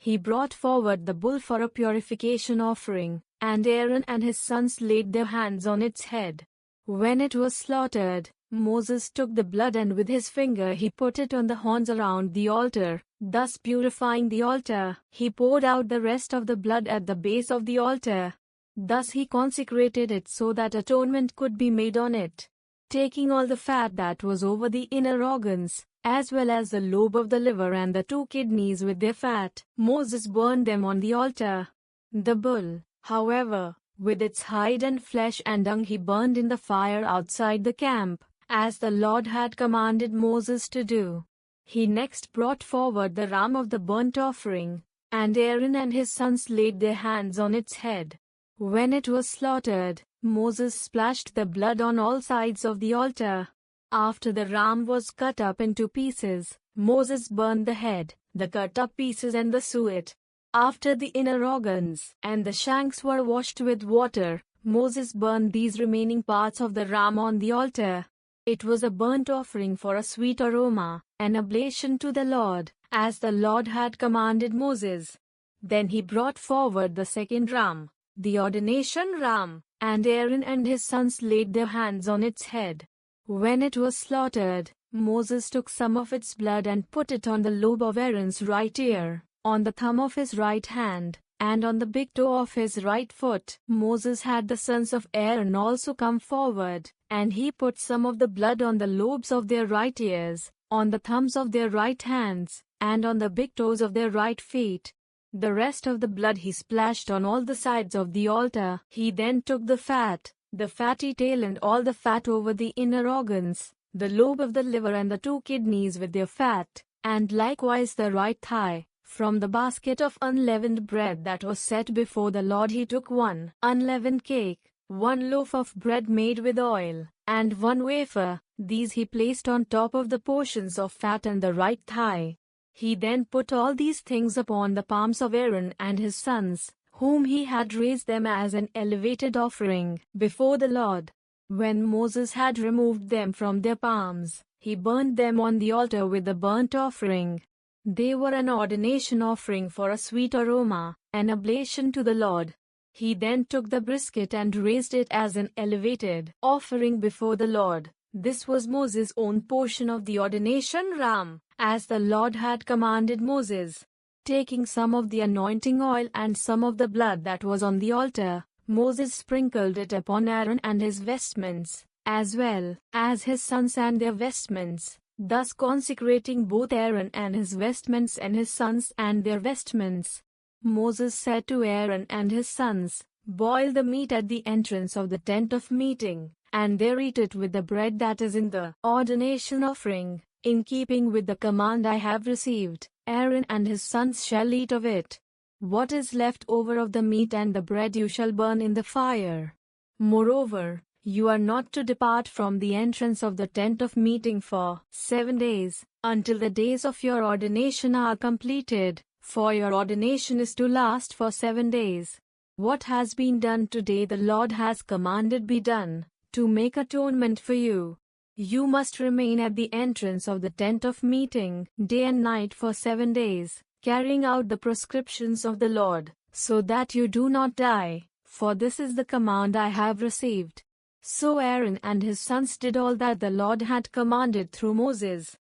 He brought forward the bull for a purification offering, and Aaron and his sons laid their hands on its head. When it was slaughtered, Moses took the blood and with his finger he put it on the horns around the altar, thus purifying the altar. He poured out the rest of the blood at the base of the altar. Thus he consecrated it so that atonement could be made on it. Taking all the fat that was over the inner organs, as well as the lobe of the liver and the 2 kidneys with their fat, Moses burned them on the altar. The bull, however, with its hide and flesh and dung he burned in the fire outside the camp, as the Lord had commanded Moses to do. He next brought forward the ram of the burnt offering, and Aaron and his sons laid their hands on its head. When it was slaughtered, Moses splashed the blood on all sides of the altar. After the ram was cut up into pieces, Moses burned the head, the cut-up pieces and the suet. After the inner organs and the shanks were washed with water, Moses burned these remaining parts of the ram on the altar. It was a burnt offering for a sweet aroma, an oblation to the Lord, as the Lord had commanded Moses. Then he brought forward the second ram, the ordination ram, and Aaron and his sons laid their hands on its head. When it was slaughtered, Moses took some of its blood and put it on the lobe of Aaron's right ear, on the thumb of his right hand, and on the big toe of his right foot. Moses had the sons of Aaron also come forward, and he put some of the blood on the lobes of their right ears, on the thumbs of their right hands, and on the big toes of their right feet. The rest of the blood he splashed on all the sides of the altar. He then took the fat, the fatty tail and all the fat over the inner organs, the lobe of the liver and the 2 kidneys with their fat, and likewise the right thigh. From the basket of unleavened bread that was set before the Lord he took 1 unleavened cake, 1 loaf of bread made with oil, and 1 wafer. These he placed on top of the portions of fat and the right thigh. He then put all these things upon the palms of Aaron and his sons, whom he had raised them as an elevated offering before the Lord. When Moses had removed them from their palms, he burned them on the altar with the burnt offering. They were an ordination offering for a sweet aroma, an oblation to the Lord. He then took the brisket and raised it as an elevated offering before the Lord. This was Moses' own portion of the ordination ram, as the Lord had commanded Moses. Taking some of the anointing oil and some of the blood that was on the altar, Moses sprinkled it upon Aaron and his vestments, as well as his sons and their vestments, thus consecrating both Aaron and his vestments and his sons and their vestments. Moses said to Aaron and his sons, "Boil the meat at the entrance of the tent of meeting, and there eat it with the bread that is in the ordination offering, in keeping with the command I have received. Aaron and his sons shall eat of it. What is left over of the meat and the bread you shall burn in the fire. Moreover, you are not to depart from the entrance of the tent of meeting for 7 days, until the days of your ordination are completed, for your ordination is to last for 7 days. What has been done today the Lord has commanded be done, to make atonement for you. You must remain at the entrance of the tent of meeting, day and night for 7 days, carrying out the prescriptions of the Lord, so that you do not die, for this is the command I have received." So Aaron and his sons did all that the Lord had commanded through Moses.